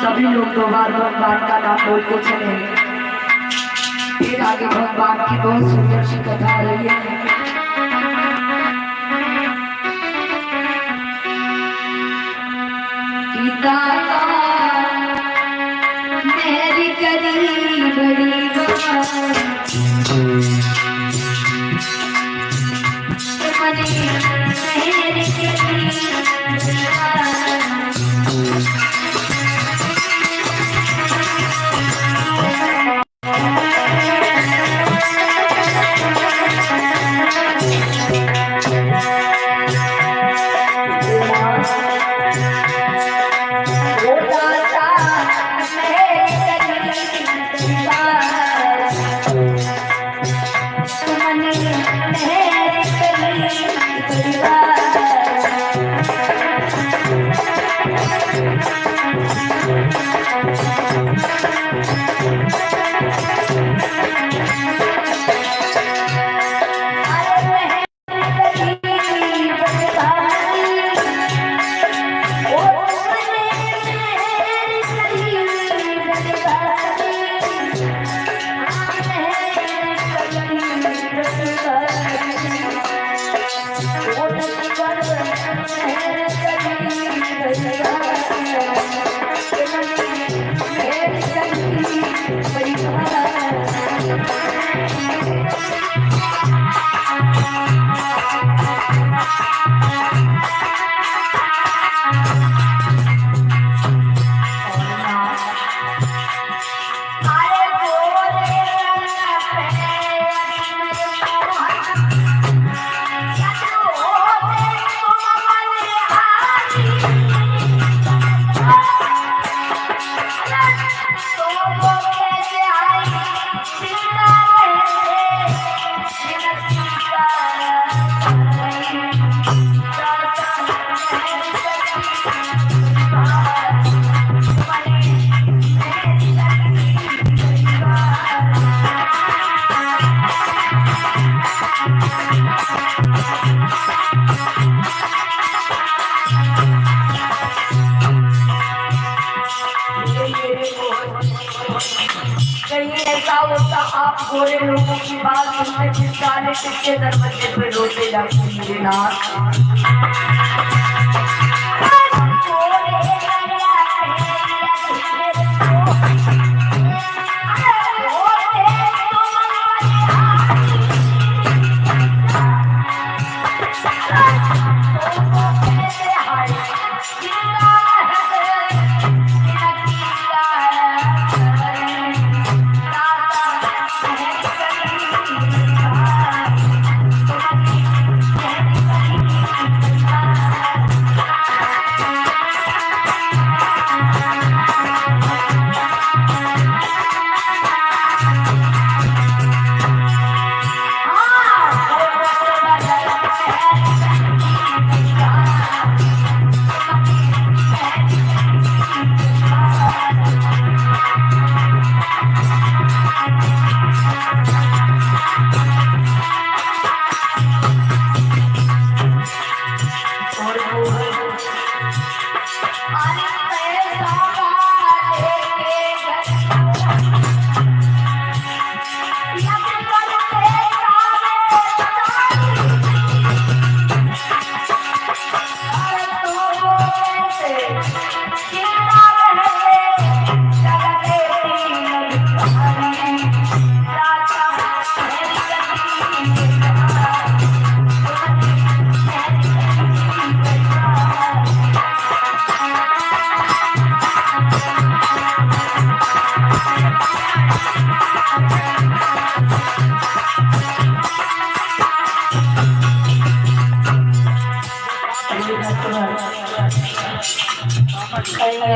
सभी लोग 2 बार भगवान का नाम बोलते चले। फिर आगे भगवान की बहुत सुंदर सी कथा आ रही है। दाता मेरी करी बड़ी बात मेरी करी आप गोरे लोगों की बात सुनते फिर काले किसके दरवाजे पे रोते जाते मेरे नाथ।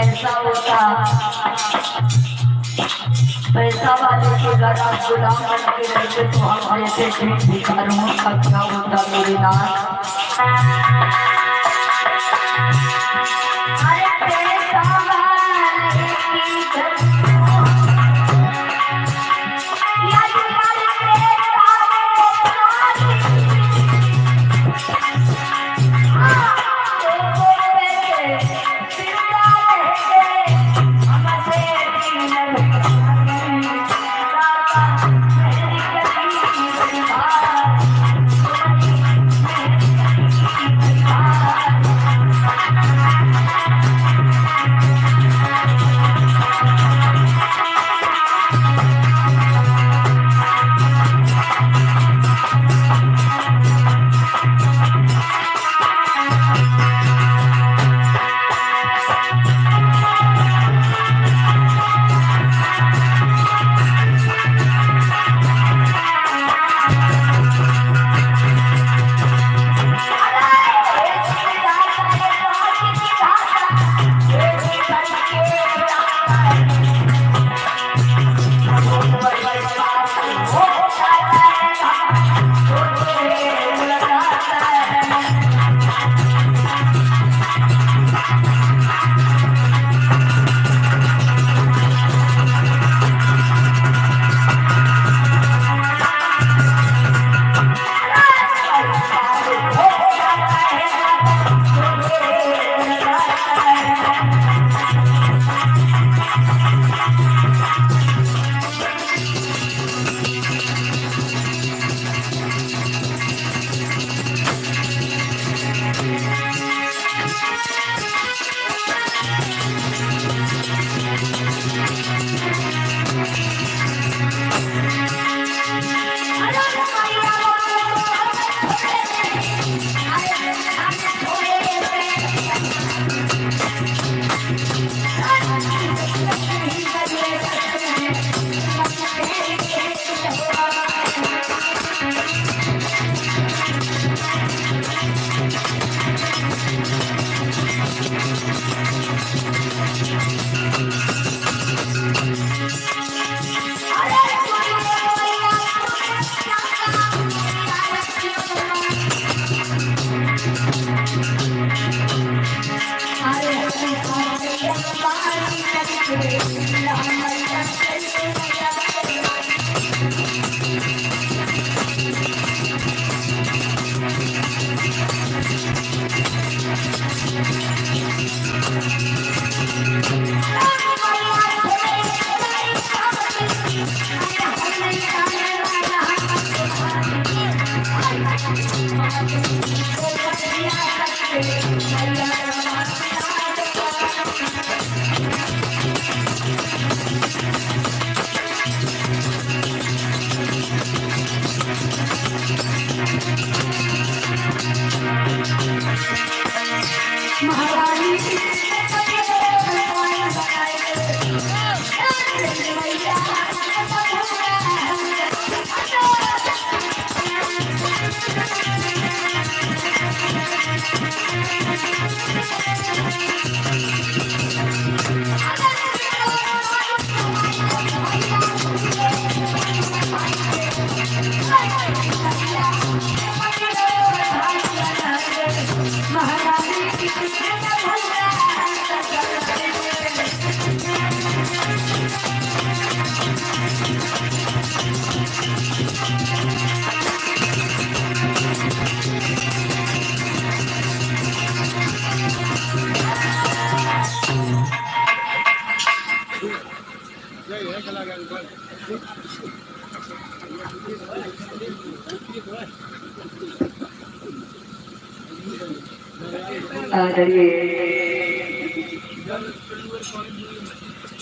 ऐसा होता पैसा वाले के घर आप गुलाम बन के रहते तो हम जैसे भिखारियों का क्या होता मेरे नाथ।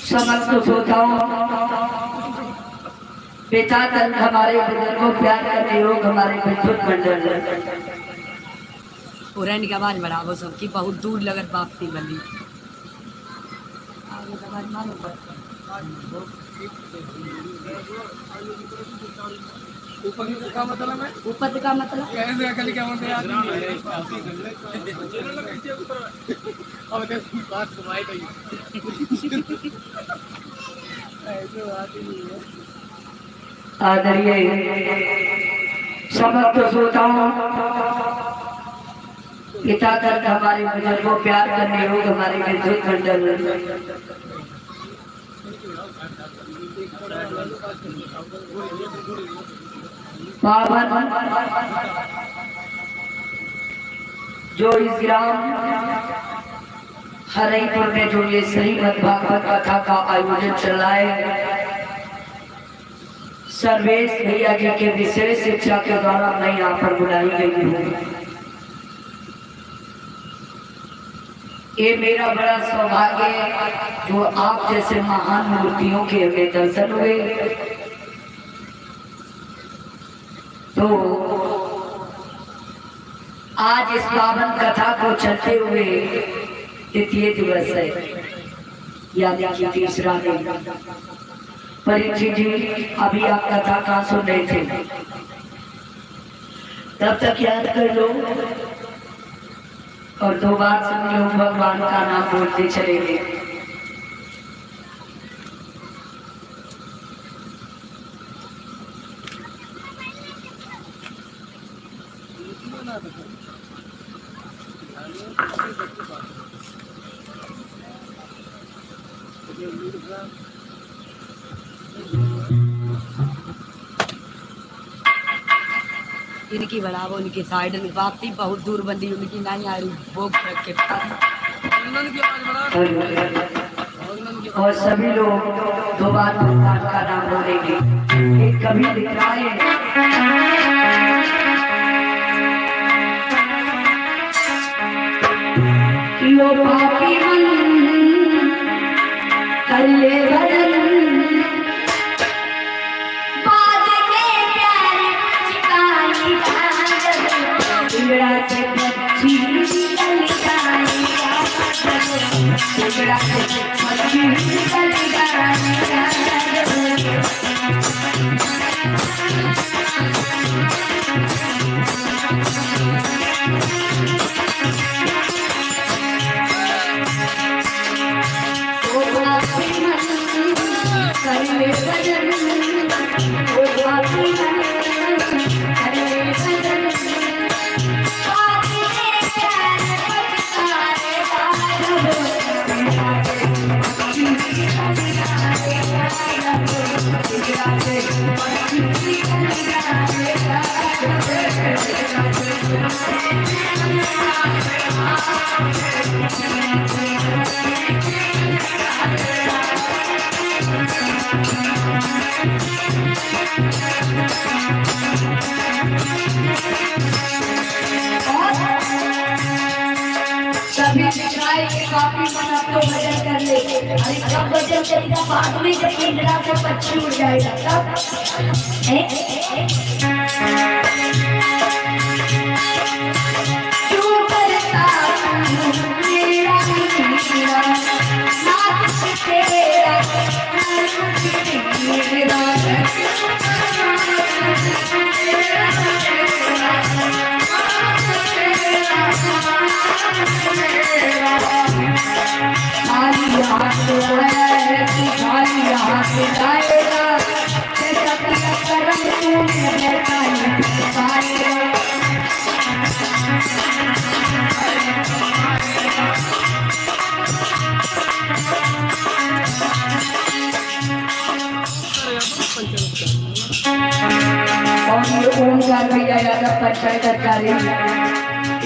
समस्त श्रोताओं, पिता तन हमारे बुजुर्गों प्यार करने योग हमारे विद्युत मंडल पुरानी की आवाज बढ़ावो सबकी बहुत दूर लगत वापसी बनी ऊपर का मतलब है ऊपर का मतलब कैसे अकल क्या होते यार अब तो बात सुनाई गई ऐसे बात ही नहीं है। आदरणीय समस्त श्रोताओं, पिता तक हमारे बुजुर्गों प्यार करने योग हमारे विद्युत मंडल पावन जो इस ग्राम हरईपुर में जो ये श्रीमद् भागवत कथा का आयोजन चल रहा है, सर्वेश भैया जी के विशेष शिक्षा के द्वारा मैं यहाँ पर बुलाई गई हूँ। ये मेरा बड़ा सौभाग्य है जो आप जैसे महान मूर्तियों के हमें दर्शन हुए। तो आज इस पावन कथा को चलते हुए तृतीय दिवस है, यानी कि तीसरा दिन। परीक्षित जी अभी आप कथा कहाँ सुन रहे थे, तब तक याद कर लो और 2 बार सुन लो, भगवान का नाम बोलते चले गए। इनकी बढ़ावो, उनकी साइड में वापसी बहुत दूर बंदी, उनकी नहीं आ रही भोग रख के और सभी लोग 2 बार भगवान का नाम बोलेंगे। एक कभी दिख रहा है लो पापी मन कर ले बदल से पक्षी निकल करे सजन वो बाकी करे सजन सभी दिखाए कि काफी मन अब तो भजन कर ले। अरे कब भजन करेगा? बाद में जब इंद्रा से पक्षी उड़ जाएगा तब क्यों करता मेरा मेरा नाथ तेरा खाली हाथ है तू खाली हाथ जाएगा जैसा तेरा करम तूने बैठा ही पाएगा। और ये ओमकार भैया यादव पंचायत अधिकारी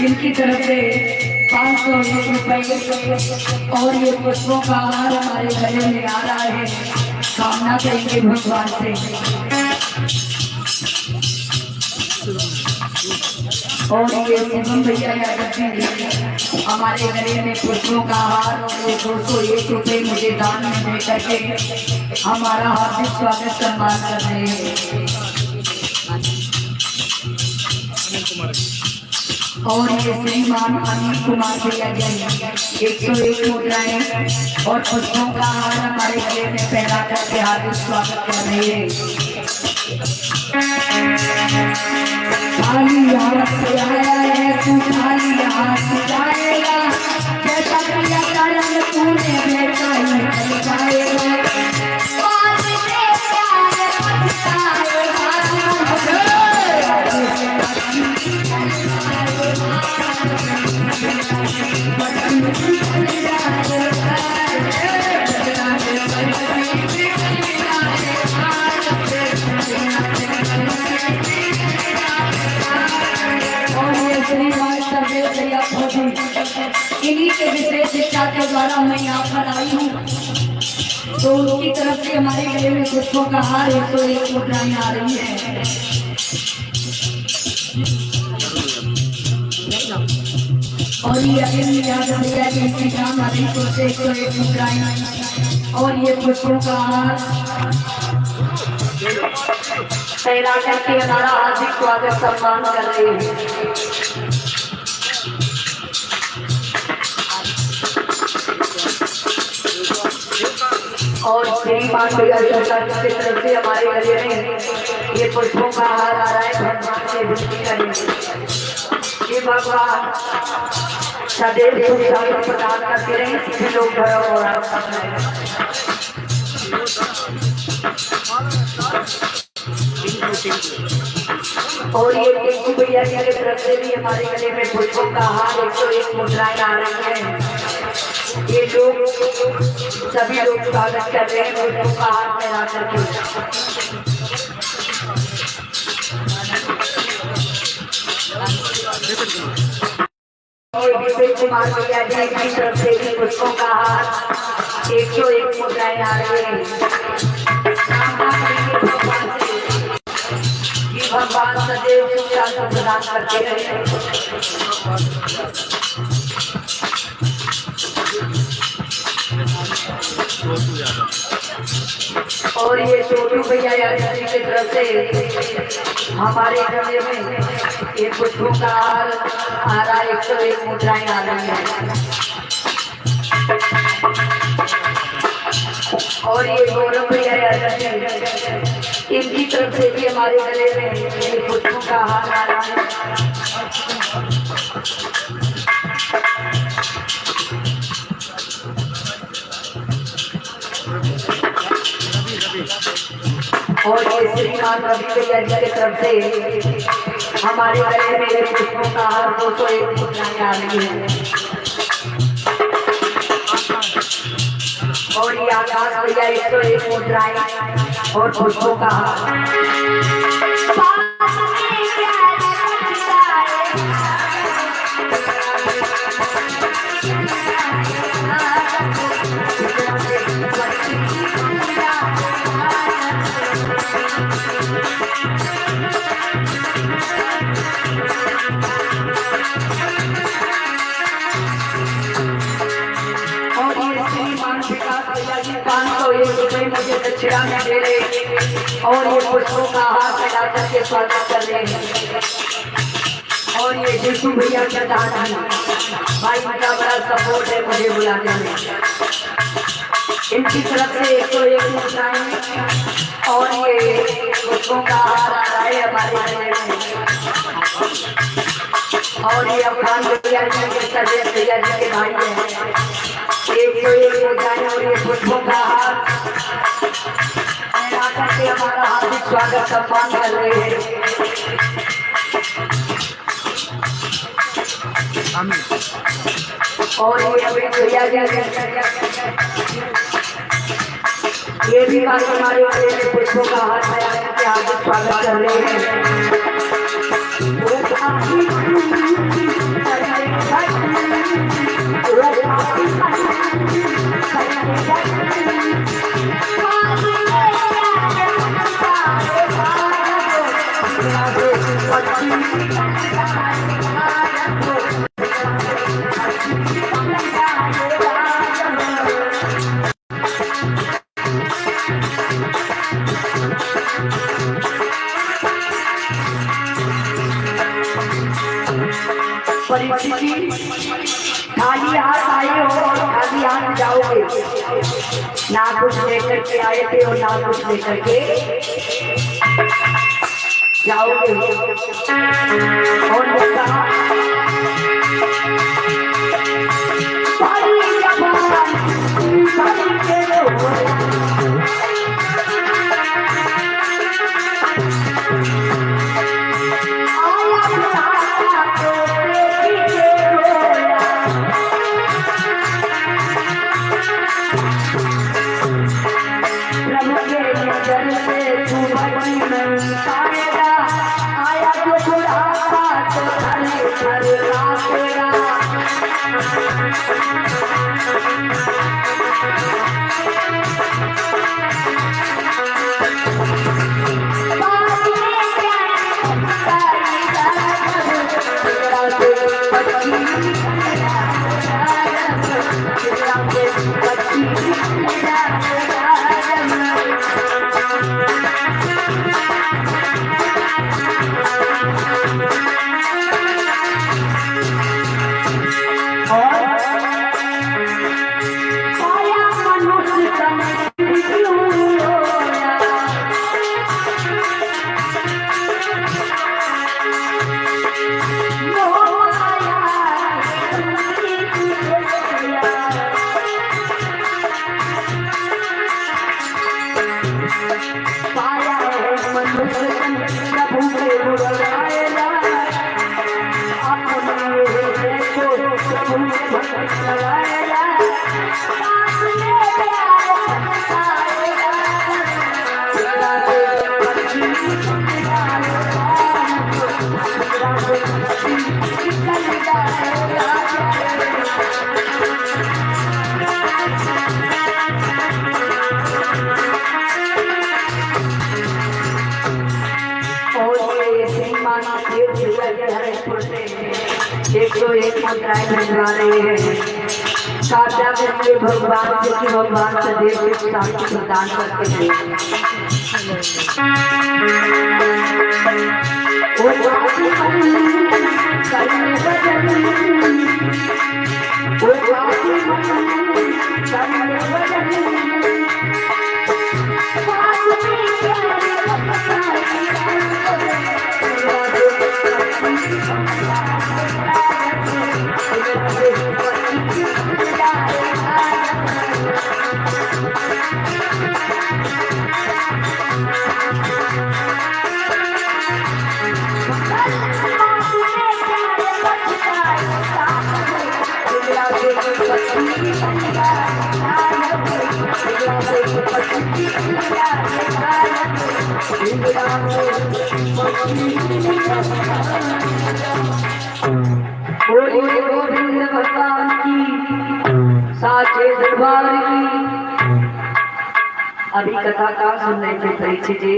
इनकी तरफ से 501 रुपए और ये पुष्पों का हार हमारे गले में आ रहा है। कामना करेंगे भगवान से। और ये शिवम भैया यादव जी हमारे गले में पुष्पों का हार और ये 201 रुपए मुझे दान में दे करके हमारा हार्दिक स्वागत सम्मान कर रहे हैं। और ये श्रीमान अनिल कुमार भैया जी 101 मुद्राएं और पुष्पों का हार हमारे गले में पहना करके हार्दिक स्वागत कर रहे हैं। खाली हाथ से आया है तू खाली हाथ जाएगा जैसा किया करम तूने बेटा ही जाएगा। इन्हीं के विशेष शिक्षा के द्वारा मैं यहाँ पर आई हूँ तो उनकी तरफ से हमारे गले में पुष्पों का हार 101 मुद्राएं आ रही है। और ये अखिल यादव भैया जी श्रीराम हरिपुर से 101 मुद्राएं और ये पुष्पों का हार पहला करके हमारा हार्दिक स्वागत सम्मान कर रहे हैं। और श्रीमान भैया सरकार की तरफ से हमारे गले में ये पुष्पों का हार आ रहा है। भगवान से विनती करेंगे कि भगवान सदैव सुख शांति प्रदान करते रहे। सभी लोग धर्म और और ये टिंकू भैया की तरफ से भी हमारे गले में पुष्पों का हार 101 मुद्राएं आ रही है। ये लोग सभी लोग स्वागत कर रहे हैं पुष्पों का हार फैला करके। और विजय कुमार भैया जी की तरफ से भी पुष्पों का हार 101 मुद्राएं आ रही है। भगवान सदैव सुख शांति प्रदान करते रहे। और ये छोटू भैया यादव जी की तरफ से हमारे गले में ये पुष्पों का हार आ रहा है। 101 मुद्राएं आ रही है। और ये गौरव भैया यादव जी इनकी तरफ से भी हमारे गले में ये पुष्पों का हार आ रहा है। और ये श्रीमान रवि भैया जी की तरफ से हमारे गले में एक पुष्पों का हार 201 मुद्राएं आ रही है। और ये आकाश भैया 101 मुद्राएं और पुष्पों का हार। मुझे दक्षिणा में दे रहे और ये पुष्पों का हाथ मिला करके स्वागत कर रहे हैं। और ये जीतू भैया के दादा भाई का बड़ा सपोर्ट है मुझे बुलाने में। इनकी तरफ से 101 मुद्राएं और ये पुष्पों का हार आ रहा है हमारे गले में। और ये अफगान भैया जी के सरदेव भैया जी के भाई हैं। 101 मुद्राएं और ये पुष्पों का हार करके हमारा हार्दिक स्वागत सम्मान कर रहे हैं। और ये भी बात हमारे वाले में पुष्पों का हाथ लगा करके हार्दिक स्वागत कर रहे हैं। खाली हाथ आए हो और खाली हाथ जाओगे, ना कुछ लेकर के आए थे और ना कुछ लेकर के जाओगे। और मुद्राएं भिजवा रहे हैं। साचा करके भगवान क्योंकि भगवान सदैव शांति प्रदान करते हैं। बोलिए गोविंद भगवान की, साचे दरबार की। अभी कथा का सुन रहे थे परीक्षित जी।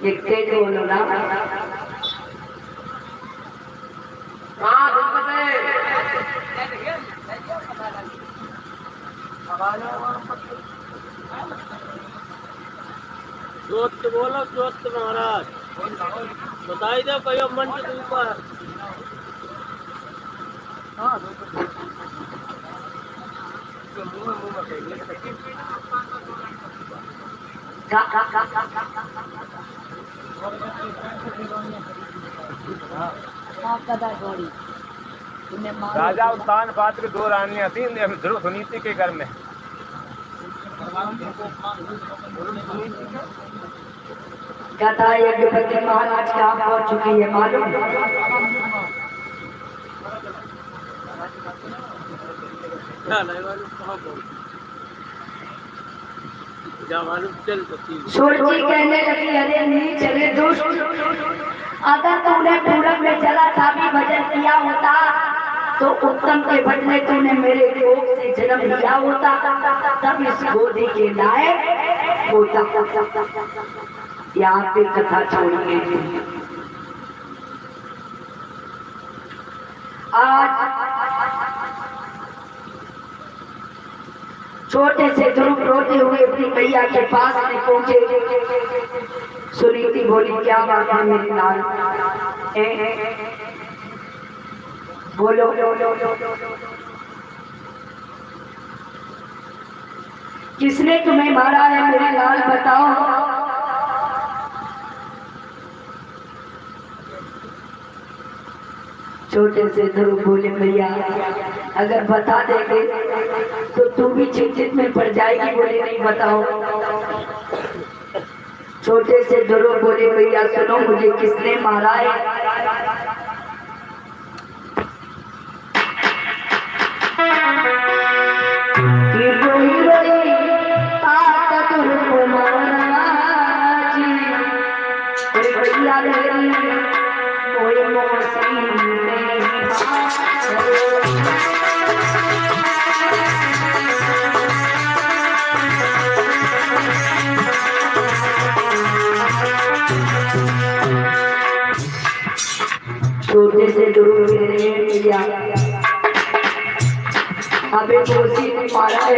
एक तेज बोलो ना। जोत बोलो, जोत महाराज बताई दो कहो मंच के ऊपर। राजा उत्तान पात्र दो रानियां थी ध्रुव सुनीति के घर में। कथा यज्ञपति महाराज कहाँ पहुंच चुकी है मालूम? सूरजी कहने लगी, अरे नहीं चले दुष्ट, अगर तूने पूरब में चला था भी भजन किया होता तो उत्तम के भट में तूने मेरे कोख से जन्म लिया होता, तब इस गोदी के लायक होता। यहाँ पे कथा छोड़िए। आज छोटे से ध्रुव रोते हुए अपनी मैया के पास में पहुंचे। सुनीति बोली, क्या बात है मेरी लाल? बोलो। किसने तुम्हें मारा है मेरी लाल, बताओ। छोटे से ध्रुव बोले, भैया अगर बता देंगे तो तू भी चिंतित में पड़ जाएगी। बोले नहीं, बताओ। छोटे से ध्रुव बोले, भैया सुनो, मुझे किसने मारा है? छोटे से ध्रुव भैया हमें दोषी ने मारा है।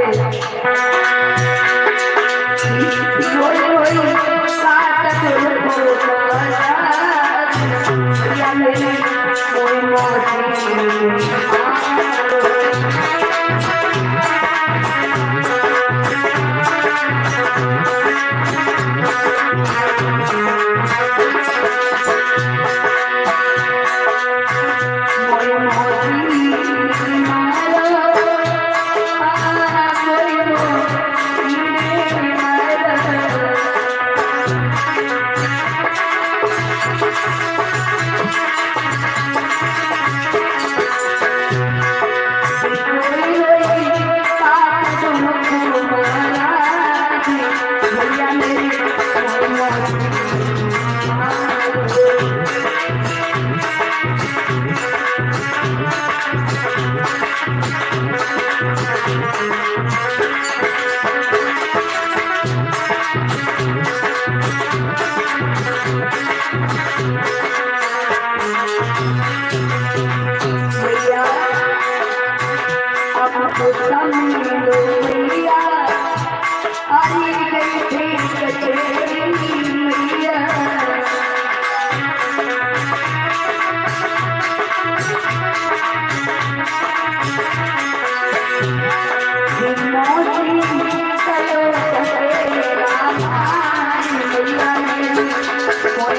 छोटे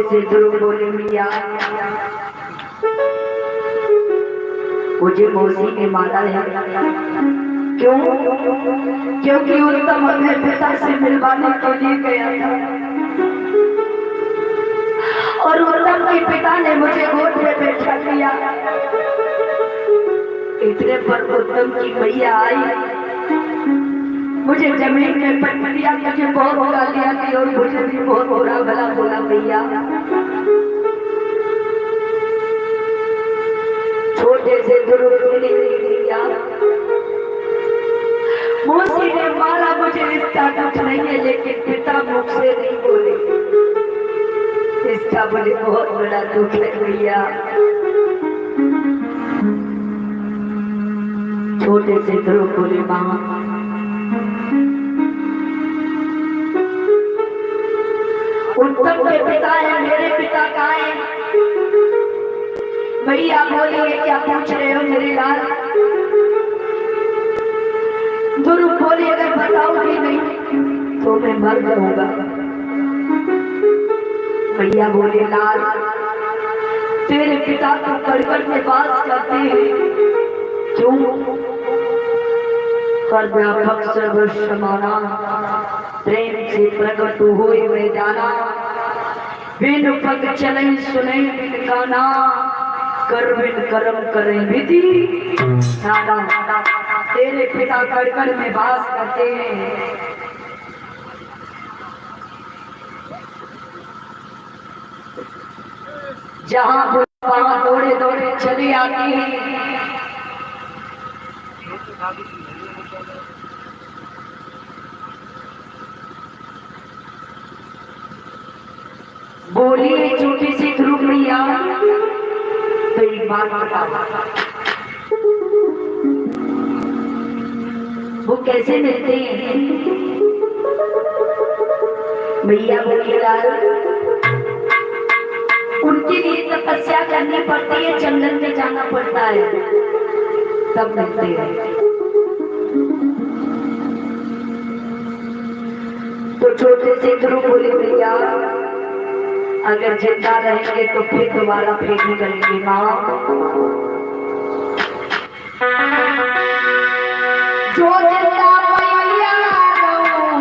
से ध्रुव बोले मिया मुझे मौसी ने मारा है। क्यों? क्योंकि उत्तम अपने पिता से मिलवाने के लिए गया था और उत्तम के पिता ने मुझे गोद में बैठा लिया। इतने पर उत्तम की मैया आई, मुझे जमीन में पट दिया, मुझे बहुत गालियां दी और मुझे भी बहुत बुरा भला बोला। भैया छोटे से ध्रुव मौसी ने मारा, मुझे इसका कुछ नहीं है, लेकिन पिता मुख से नहीं बोले। इसका मुझे बहुत बड़ा दुख है भैया। छोटे से ध्रुव बोले माँ उत्तम के पिता है, मेरे पिता कहाँ है? भैया बोलिए क्या पूछ रहे हो मेरे लाल? ध्रुव बोले अगर बताओगी नहीं तो मैं मर जाऊंगा। भैया बोले लाल तेरे पिता तो कड़कड़ में बात करते हैं, क्यों? सर्वव्यापक सर्वसमाना प्रेम से प्रकट हुए में जाना, बिन पग चले सुने बिन गाना, कर बिन कर्म करे विधि नाना। तेरे पिता कड़कड़ में वास करते हैं, जहाँ वहाँ दौड़े दौड़े चली आती है। बोली है छोटी सी ध्रुव मैया, तो एक बात बता वो कैसे मिलते हैं? भैया बोली लाल उनके लिए तपस्या करनी पड़ती है, जंगल में जाना पड़ता है, तब मिलते हैं। तो छोटे से ध्रुव बोले भैया अगर जिंदा रहेंगे तो फिर दोबारा फेंक करेंगे माँ। जो जिंदा भैया करूं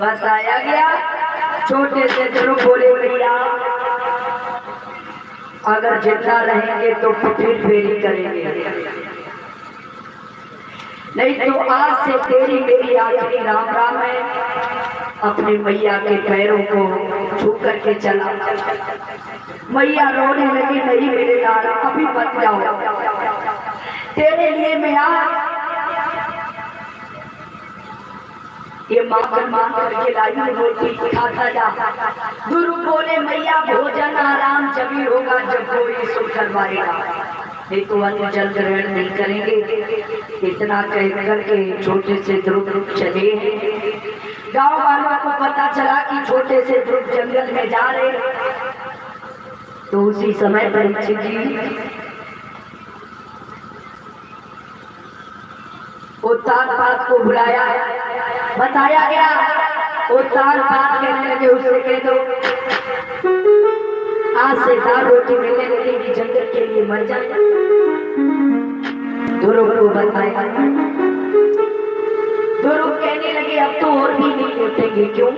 बताया गया छोटे से ध्रुव बोले भैया अगर जिंदा रहेंगे तो फिर फेरी करेंगे, नहीं तो आज से तेरी मेरी आखिरी राम राम है। अपनी मैया के पैरों को छू करके चला। मैया रोने लगी, नहीं मेरे लाल अभी मत जाओ, तेरे लिए मैं आज ये माखन मान करके लाई रोटी खाता जा। गुरु बोले मैया भोजन आराम जभी होगा जब कोई सुख करवाएगा, नहीं तो अन्न जल ग्रहण नहीं करेंगे। इतना कह करके छोटे से ध्रुव चले हैं। गाँव वालों को पता चला कि छोटे से ध्रुव जंगल में जा रहे, तो उसी समय परीक्षित जी उत्तान पात को बुलाया, बताया गया। उत्तान पात कहने लगे उससे कह दो आज से 4 रोटी मिलने लगेगी, जंगल के लिए मर जाए। ध्रुव को बताया। ध्रुव कहने लगे अब तो और भी नहीं लौटेंगे। क्यों?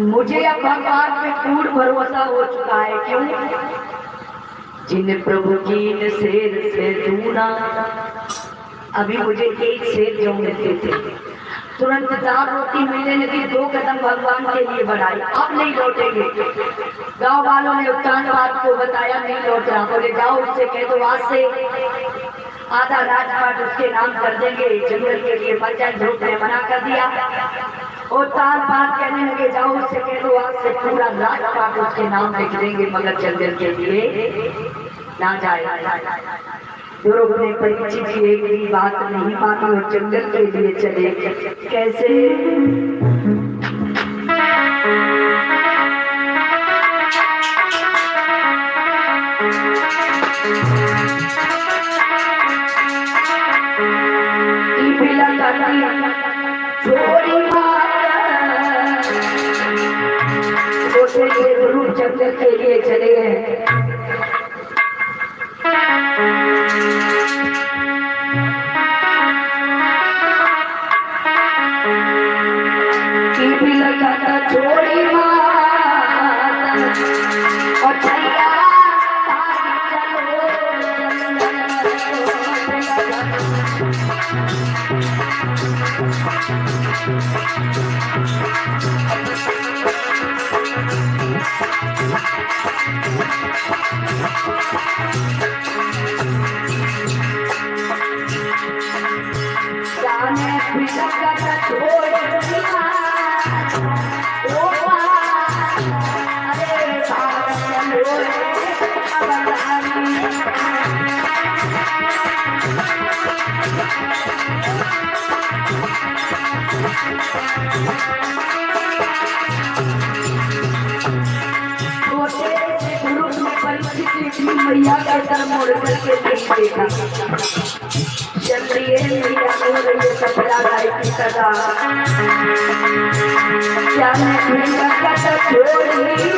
मुझे अब भगवान पे पूर्ण भरोसा हो चुका है। क्यों? जिन प्रभु की शेर से दूना, अभी मुझे एक शेर जो मिलते थे तुरंत 4 रोटी मिलने लगी, 2 कदम भगवान के लिए बढ़ाई, अब नहीं लौटेंगे। गांव वालों ने उत्तान बात को बताया, नहीं लौट रहा। बोले जाओ उससे कह दो आज से आधा राजपाट उसके नाम कर देंगे, जंगल के लिए मर जाए। ध्रुव ने मना कर दिया। उत्तान बात कहने लगे जाओ उससे कह दो आज से पूरा राजपाट उसके नाम लिख देंगे, मगर जंगल के लिए ना जाए। ध्रुव ने परीक्षित की एक भी बात नहीं मानी और जंगल के लिए चले। कैसे? ध्रुव जंगल के लिए चले हैं। छोड़ी और छैया मैया का सर मोड़ करके नहीं देखा। चलिए मैया हो रही है कपड़ा गाय की सदा, क्या मैं मैया का सर छोड़ी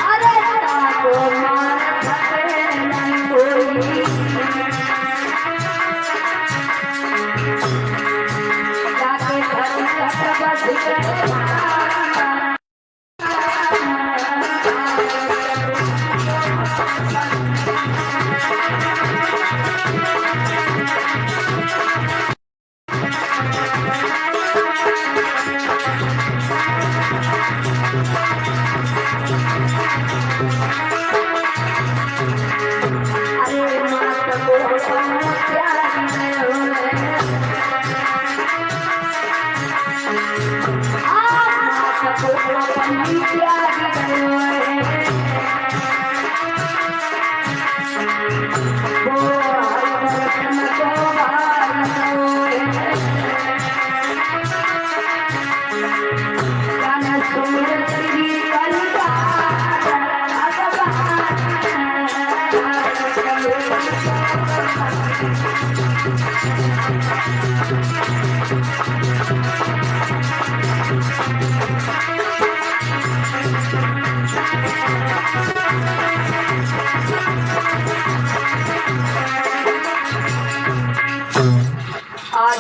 अरे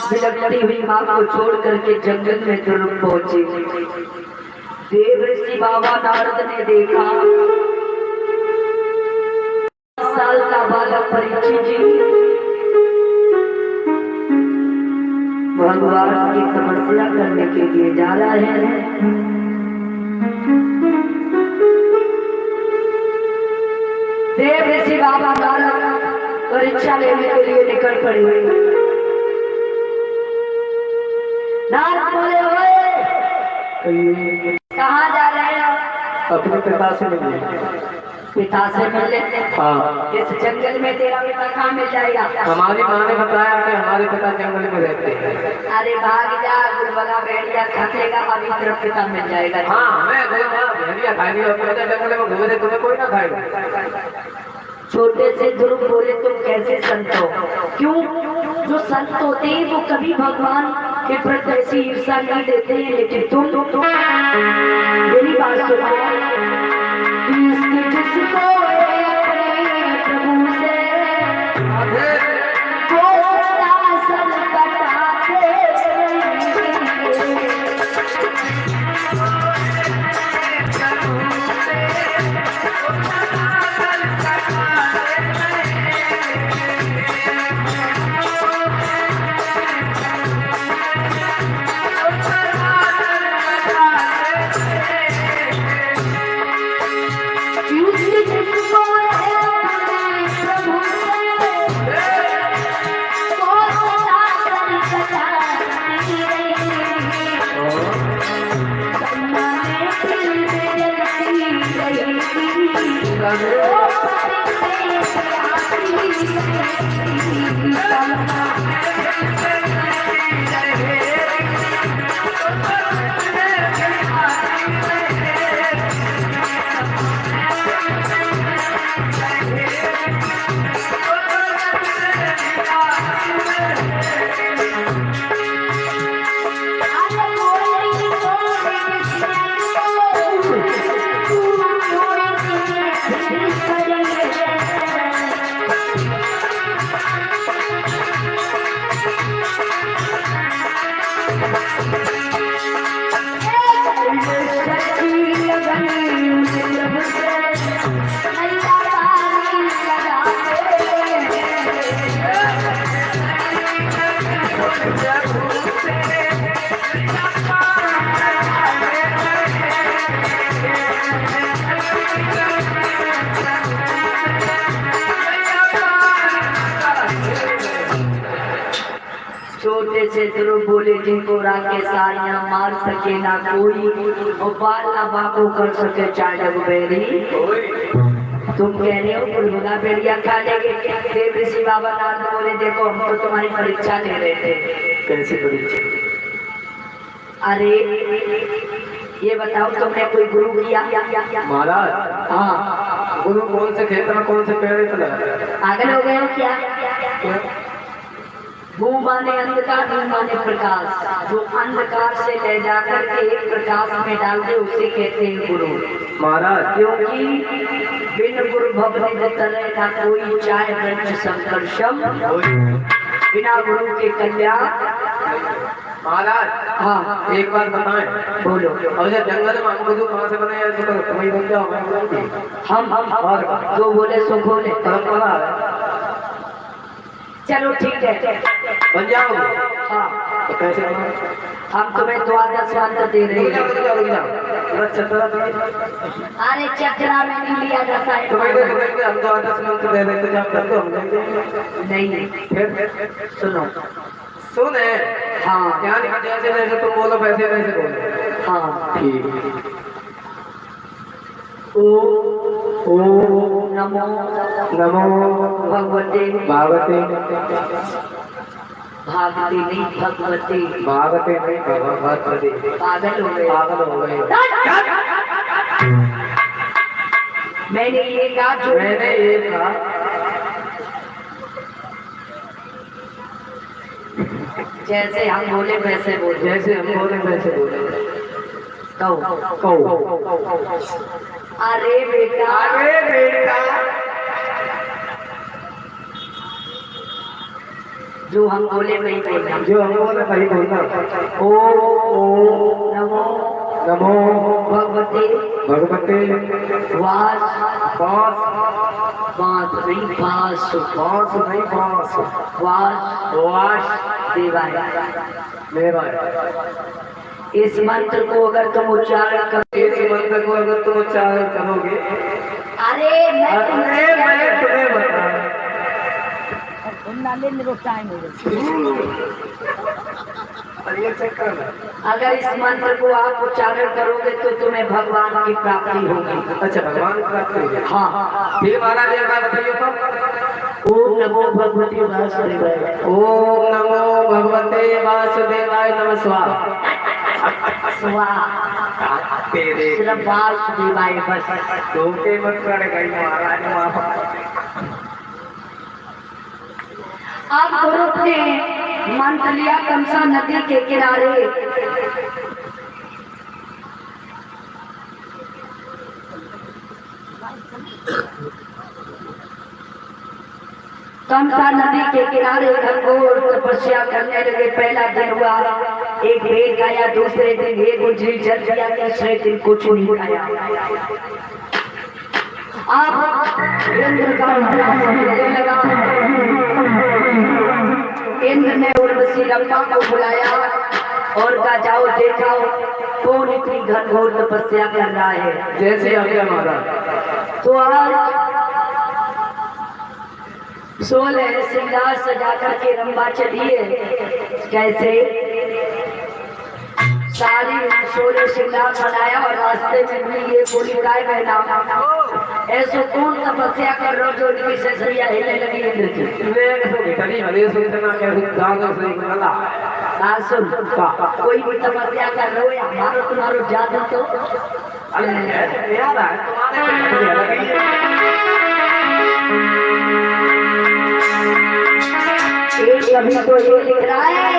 बिलखती हुई माँ को छोड़ करके जंगल में ध्रुव पहुंचे। देव ऋषि बाबा नारद ने देखा 10 साल का बालक परीक्षित जी भगवान की तपस्या करने के लिए जा रहा है। देव ऋषि बाबा नारद परीक्षा लेने के लिए निकल पड़े। नारद बोले, कहाँ जा रहे हैं? अपने पिता से मिलने। पिता से मिलने? हाँ। इस जंगल में तेरा पिता कहाँ मिल जाएगा? हमारी माँ ने बताया कि हमारे पिता जंगल में रहते हैं। अरे भाग जा, गुलबला भेड़िया खाएगा, अभी तेरा पिता मिल जाएगा। हाँ, मैं भेड़िया खाएगी और जंगल में घूमे तुम्हें कोई ना खाएगा। छोटे से ध्रुव बोले, तुम कैसे संत हो? क्यों? जो संत होते हैं वो कभी भगवान के प्रति ऐसी ईर्ष्या नहीं देते हैं, लेकिन तुम मेरी बात सुनो। जिसको अपने प्रभु से शासन कटाते छोटे से ध्रुव बोले, जिनको राके सारियां मार सके ना कोई, और बाल ना बाको कर सके चाणक बैरी। तुम कह रहे हो बुलबुला भेड़िया खा लेंगे? देव ऋषि बाबा नारद बोले, देखो हम तो तुम्हारी परीक्षा ले रहे थे। कैसे परीक्षा? अरे ये बताओ, तुमने कोई गुरु किया? महाराज, हाँ। गुरु कौन से खेत में कौन से पेड़ पे लगा? पागल हो गए हो क्या? भू माने अंधकार, भू माने प्रकाश। जो अंधकार से ले जाकर के प्रकाश में डाल दे उसे कहते हैं गुरु। महाराज, क्योंकि बिन गुरु भवनिधि तरह का कोई चाय ब्रह्म संकर्षम, बिना गुरु के कल्याण महाराज हाँ एक बात बताएं, बोलो। और जब जंगल में हमको कहाँ से बनाया तो तुम्हें बन जाओ। हम जो बोले सो बोले, परंपरा है। चलो ठीक है बन जाओगे? हाँ तो कैसे बनाओ? हम तुम्हें द्वादश मंत्र दे रहे रुक जाओ हैं। रुक जाओ रुक जाओ, थोड़ा चतरा थोड़ी। अरे चक्रा में नहीं लिया जाता है। तुम्हें हम तो 10 मंत्र दे देते जब कर दो हम नहीं फिर सुनो। सुने। हाँ यानी कि जैसे जैसे तुम बोलो वैसे वैसे बोलो। हाँ ठीक। ओ नमो नमो भगवते भागवते भागवती नहीं भगवते। भागवते नहीं भगवते। पागल हो गए। पागल हो गए। मैंने ये कहा जो मैंने ये कहा जैसे हम बोले वैसे बोले। जैसे हम बोले वैसे बोले। कहो। अरे बेटा अरे बेटा जो हम बोले वही बोलना। जो हम बोले वही बोलना। ओ नमो नमो भगवते भगवते वास बास बांस नहीं बास बास नहीं बास वास वास देवाय। मेरा। इस मंत्र को अगर तुम उच्चारण करोगे, इस मंत्र को अगर तुम उच्चारण करोगे, अरे मैं तुम्हें बता टाइम हो गया। अगर इस मंत्र को आप उच्चारण करोगे तो तुम्हें भगवान की प्राप्ति होगी। अच्छा भगवान की प्राप्ति होगी। हाँ फिर महाराज एक बात बताइए तो। ओम नमो भगवते वासुदेवाय। ओम नमो भगवते वासुदेवाय नमः स्वाहा। तेरे सिर्फ वासुदेवाय बस। धोखे मत कर गई महाराज माँ। आप ग्रुप ने मंत्र लिया कंसा नदी के किनारे। कंसा नदी के किनारे घनघोर तपस्या करने लगे। पहला दिन हुआ एक भेद आया, दूसरे दिन एक गुजरी जल दिया, तीसरे दिन कुछ नहीं आया। आप इंद्र का लगा। इंद्र ने उर्वशी रंभा को बुलाया और कहा जाओ देखाओ कौन इतनी घनघोर तपस्या कर रहा है। जैसे आज्ञा महाराज। तो आज 16 श्रृंगार सजा करके रंभा चलिए। कैसे सारी 16 श्रृंगार बनाया और रास्ते में भी ये बोली गाय बहना ऐसे कौन तपस्या कर रहे हो जो इनकी ससुरिया हिलने लगी इंद्र की। सुन कोई भी तपस्या कर रहे हो या हमारो तुम्हारो जादू तो एक कभी तो ये लिख रहा है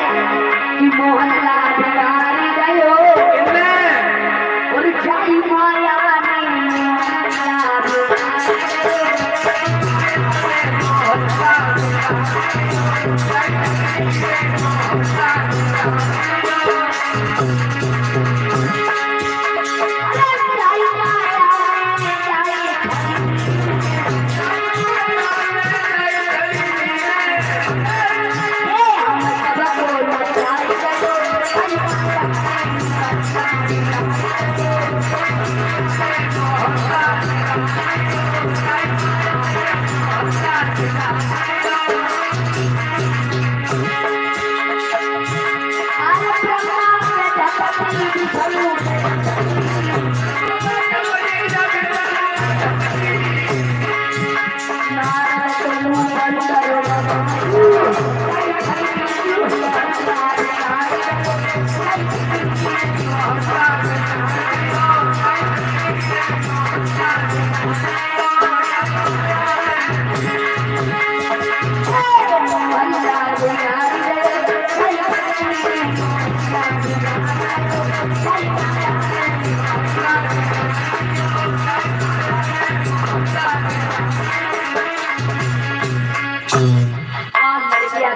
कि मोहनलाल बिहारी गयो और जाई माया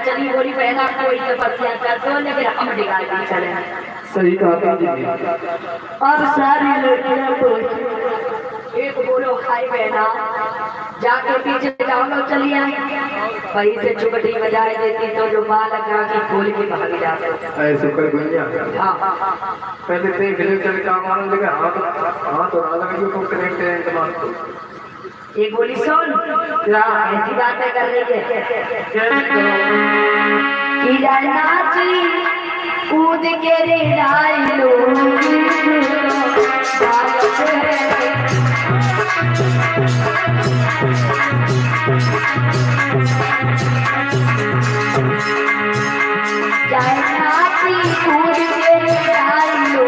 चली गोली पहना कोई तपस्या कर दो लेकिन हम डिगाल के चले। सही कहा दीदी। अब सारी लड़कियां बोलती एक बोलो खाई बहना जाके पीछे जाओ लो चलिए वहीं से चुगटी बजाए देती तो जो बालक आके खोल के भाग जाते। ऐसे कर गुनिया हाँ पहले देख ले चल काम आने लगे हाथ और अलग जो तुम कनेक्ट मार दो। एक बोली सुन क्या ऐसी बातें कर रही है कि जाए नाची कूद के रे राई लो जाए नाची कूद के रे राई लो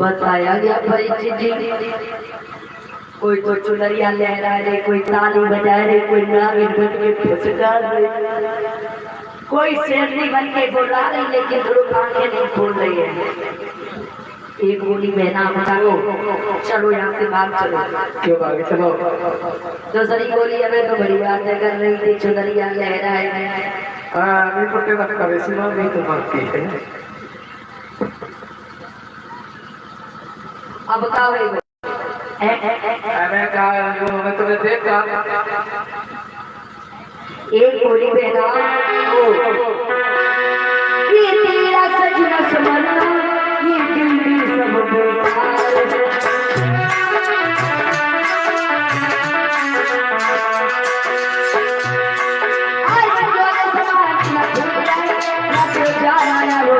बताया गया परिचित जी कोई तो चुनरिया लहरा रहे कोई ताली बजा रहे कोई नागिन बन के फुसका रहे कोई शेरनी बन के बोला रही लेकिन ध्रुव आंखें नहीं खोल रही है। एक बोली बहना बताओ चलो यहाँ से भाग चलो क्यों आगे चलो। दूसरी बोली हमें तो बड़ी बातें कर रही थी चुनरिया लहरा है नहीं पट्टे तक करे सीमा नहीं तो बाकी है। अब क्या होगा मैं कहा जो मैं तुम्हें देखा एक बोली बहना ये तेरा सजना समरना ये दिल्ली सब बेकार आज जो समाज न भूल जाए न तो जाना न वो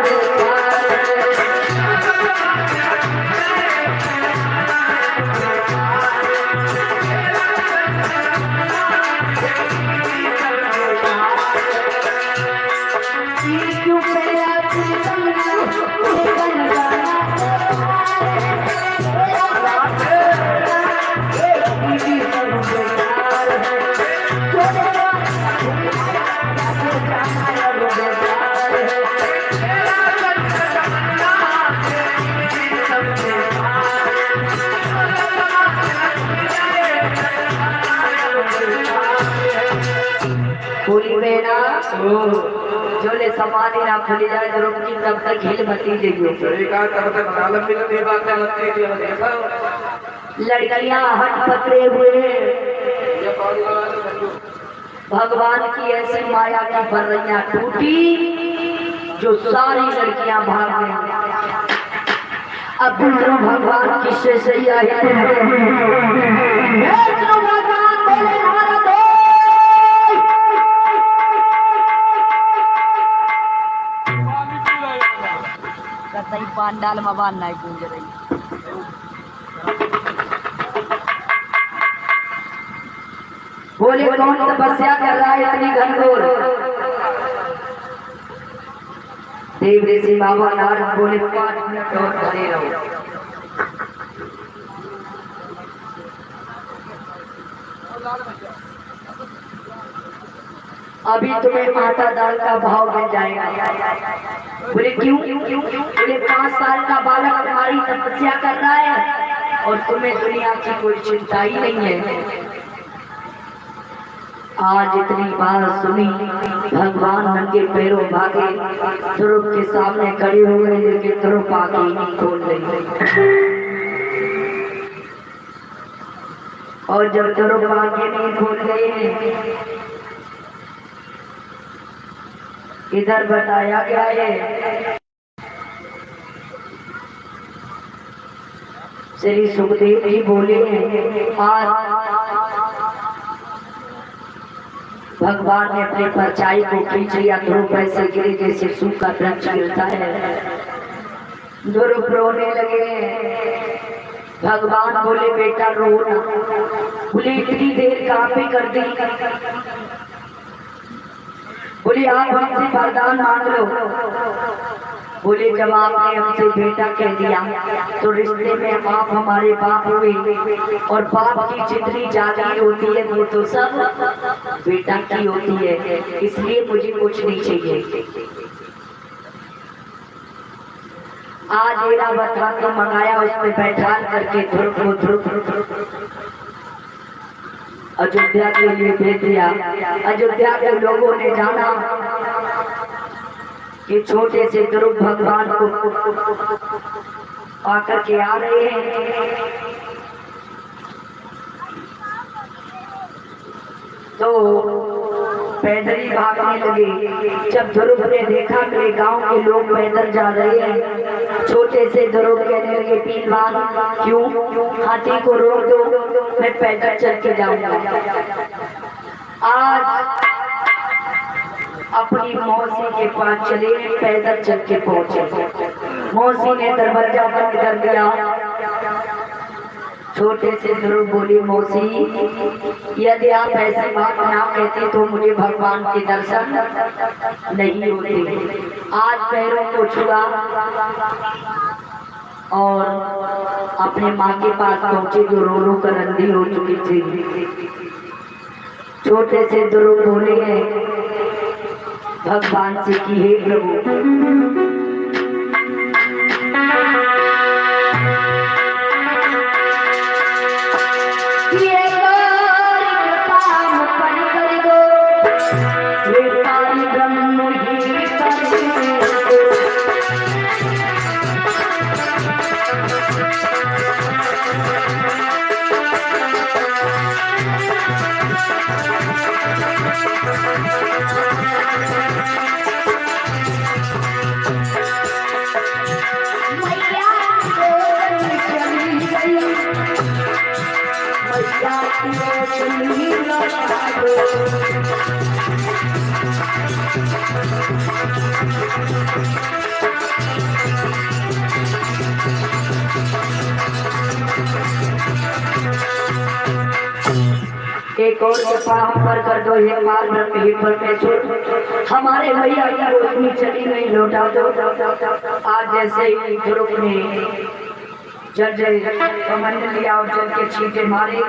जोले समाधि ना खुली जाए ध्रुव की तब तक हिल मती देगी लड़कियां हट पकड़े हुए भगवान की ऐसी माया की बर्रियां टूटी जो सारी लड़कियां भाग गई। अब दूसरा भगवान किससे सही सही पांडाल में बांध नहीं गूंज रही। बोले कौन तपस्या कर रहा है इतनी घनघोर। देव ऋषि बाबा नारद बोले 5 मिनट और खड़े रहो। अभी तुम्हें आटा दाल का भाव मिल जाएगा। बोले क्यों? बोले 5 साल का बालक तुम्हारी तपस्या कर रहा है और तुम्हें दुनिया की कोई चिंता ही नहीं है। आज इतनी बार सुनी भगवान नंगे पैरों भागे ध्रुव के सामने खड़े हुए लेकिन ध्रुव आगे नहीं खोल रही। और जब ध्रुव आगे नहीं खोल गए इधर बताया गया है श्री सुखदेव जी बोले हैं आज भगवान ने अपनी परछाई को खींच लिया। ध्रुव ऐसे गिरे जैसे सूखा वृक्ष गिरता है। ध्रुव रोने लगे। भगवान बोले बेटा रो ना। बोले इतनी देर कहाँ पे कर दी। बोले आप हमसे वरदान मांग लो। बोले जब आपने हमसे बेटा कह दिया तो रिश्ते में आप हमारे बाप हुए और बाप की जितनी जागीर होती है वो तो सब बेटा की होती है, इसलिए मुझे कुछ नहीं चाहिए। आज मेरा बता तो मंगाया उसमें बैठा करके ध्रुव अयोध्या के लिए भेज दिया। अयोध्या के लोगों ने जाना कि छोटे से ध्रुव भगवान को आकर के आ रहे हैं, तो पैदल ही भागने लगे। जब ध्रुव ने देखा मेरे गांव के लोग पैदल जा रहे हैं, छोटे से ध्रुव कहने लगे पीलवान क्यों, हाथी को रोक दो, मैं पैदल चल के जाऊंगा। आज अपनी मौसी के पास चले, पैदल चल के पहुंचे। मौसी ने दरवाजा बंद कर दिया। छोटे से ध्रुव बोली मौसी यदि आप ऐसी बात ना कहते तो मुझे भगवान के दर्शन नहीं होते। आज पैरों को छुआ और अपने माँ के पास पहुंचे जो रो रो कर अंधी हो चुकी थी। छोटे से ध्रुव बोले हैं भगवान से कि हे प्रभु एक और कृपा हम पर कर दो हे परमेश्वर, हमारे भैया की रोशनी चली नहीं लौटा दो। आज जैसे ही ध्रुव ने जल कमंडल लिया और जल के छींटे मारे,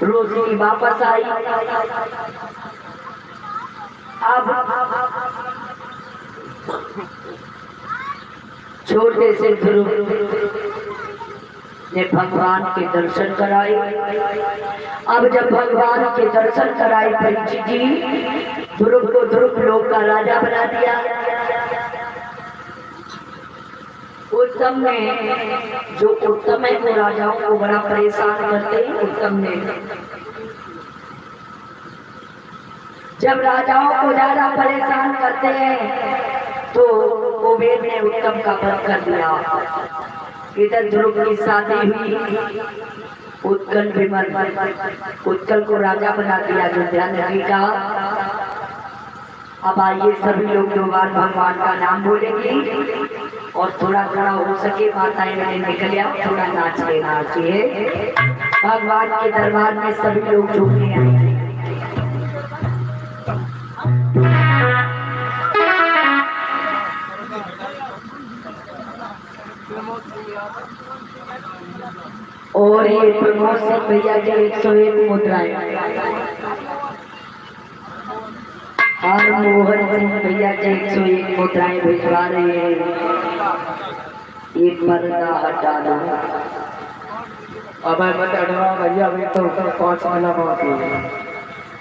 रोशनी वापस आई। अब छोटे से ध्रुव ने भगवान के दर्शन कराए। अब जब भगवान के दर्शन कराए परीक्षित जी ध्रुव को ध्रुव लोक का राजा बना दिया। उत्तम ने जो उत्तम है वो राजाओं को बड़ा परेशान करते हैं। उत्तम ने जब राजाओं को ज्यादा परेशान करते हैं तो कुबेर ने उत्तम का वध कर दिया। इधर ध्रुव की शादी हुई, उत्कल विमल उत्कल को राजा बना दिया अयोध्या नगरी का। अब आइए सभी लोग 2 बार भगवान का नाम बोलेंगे और थोड़ा खड़ा हो सके माताएं मैंने निकलिया थोड़ा नाच लेना चाहिए। भगवान के दरबार में सभी लोग झूमने आए। और ये प्रमोद सिंह भैया के 101 मुद्राएं, और मोहन सिंह भैया के 101 मुद्राएं भिजवा रहे हैं। ये पर्दा हटा दो। अब मत हटवा भैया, अभी तो 5 आना बाकी है।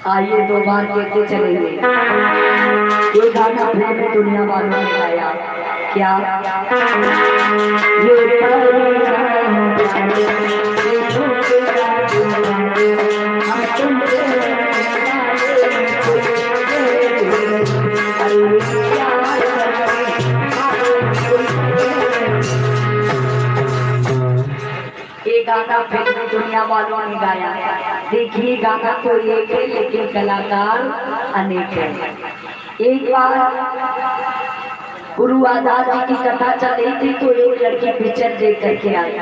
आइए 2 बार कहते चलेंगे। ये गाना फिल्म दुनिया वालों ने गाया क्या, ये गाना फिल्मी दुनिया वालों ने गाया। देखिए गाना तो एक है लेकिन कलाकार अनेक है। एक बार गुरु आजाद जी की कथा चल रही थी तो एक लड़की पिक्चर देख करके आई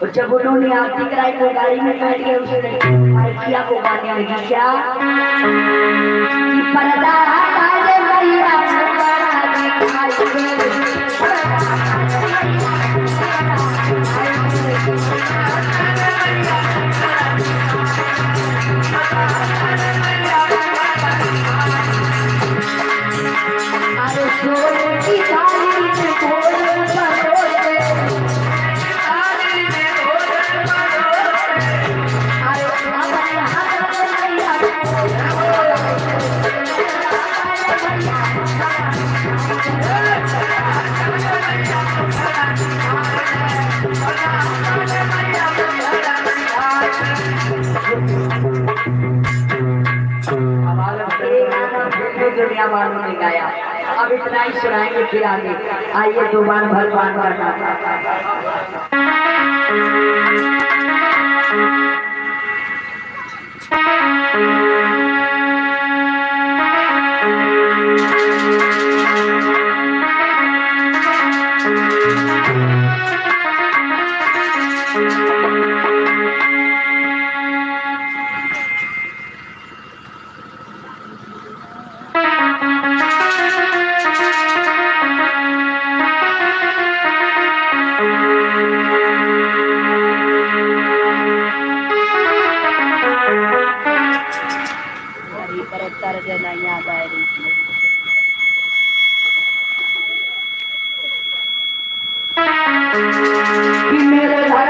और जब उन्होंने आरती कराई तो गाड़ी में बैठ गए। उस लड़किया को गाने लगी क्या कि पर्दा हटा दे भैया अरे सोने की थाली में भोजन परोसे, दुनिया वालों ने गाया। अब इतना ही सुनाएंगे फिर आगे। आइए दो बार भगवान करना। याद आ रही मेरे घर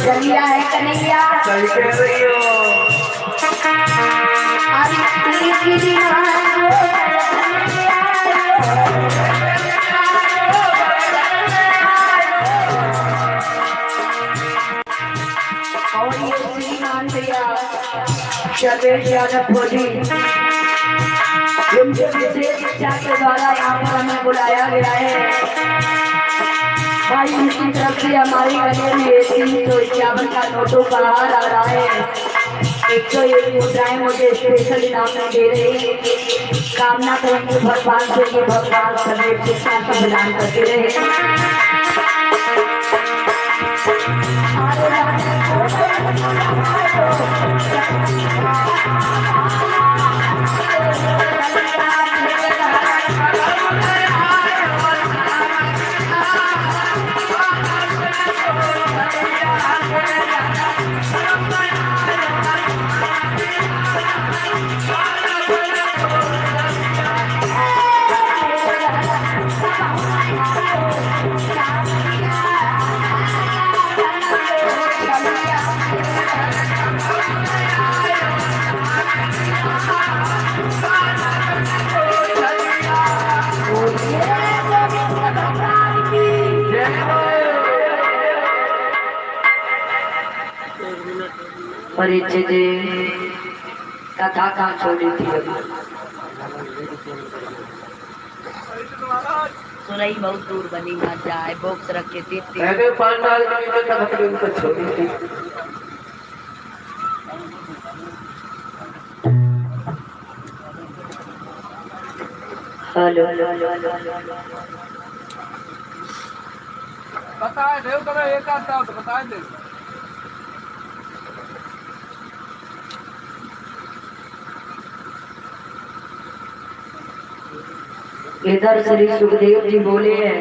चलिया है कन्हैया सही कह रही हो। अरे तेरी दीवार और ये श्रीमान भैया चले ज्यादा खोजी उनके विशेष इच्छा के द्वारा यहाँ पर हमें बुलाया गया है। भाई उनकी तरफ से हमारी गले में 351 का नोटों का हार आ रहा है। 101 मुद्राएं मुझे स्पेशल इनाम में दे रहे हैं। कामना करेंगे भगवान से कि भगवान सदैव शिक्षा का प्रदान करते रहे। परिचय जी कथा कहाँ छोड़ी थी अभी? सुरई बहुत दूर बनी ना जाए बॉक्स रख के देते मैंने पांडाल की जो कथा उनको छोड़ी थी। हेलो बताए देव करो एक आता तो बताए दे। इधर श्री सुखदेव जी बोले हैं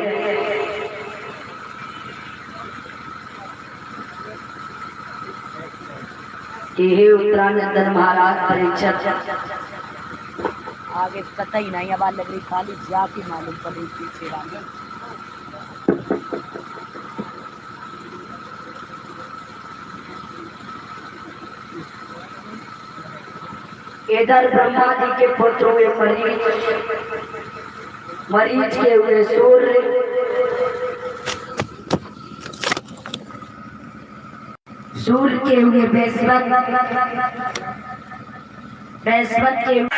कि हे उत्तरानंदन महाराज परीक्षित आगे कतई नहीं आवाज लग रही खाली जाके मालूम पड़ी पीछे वाले इधर ब्रह्मा जी के पुत्र हुए मरीच के हुए सूर्य, सूर्य के हुए बृहस्पति के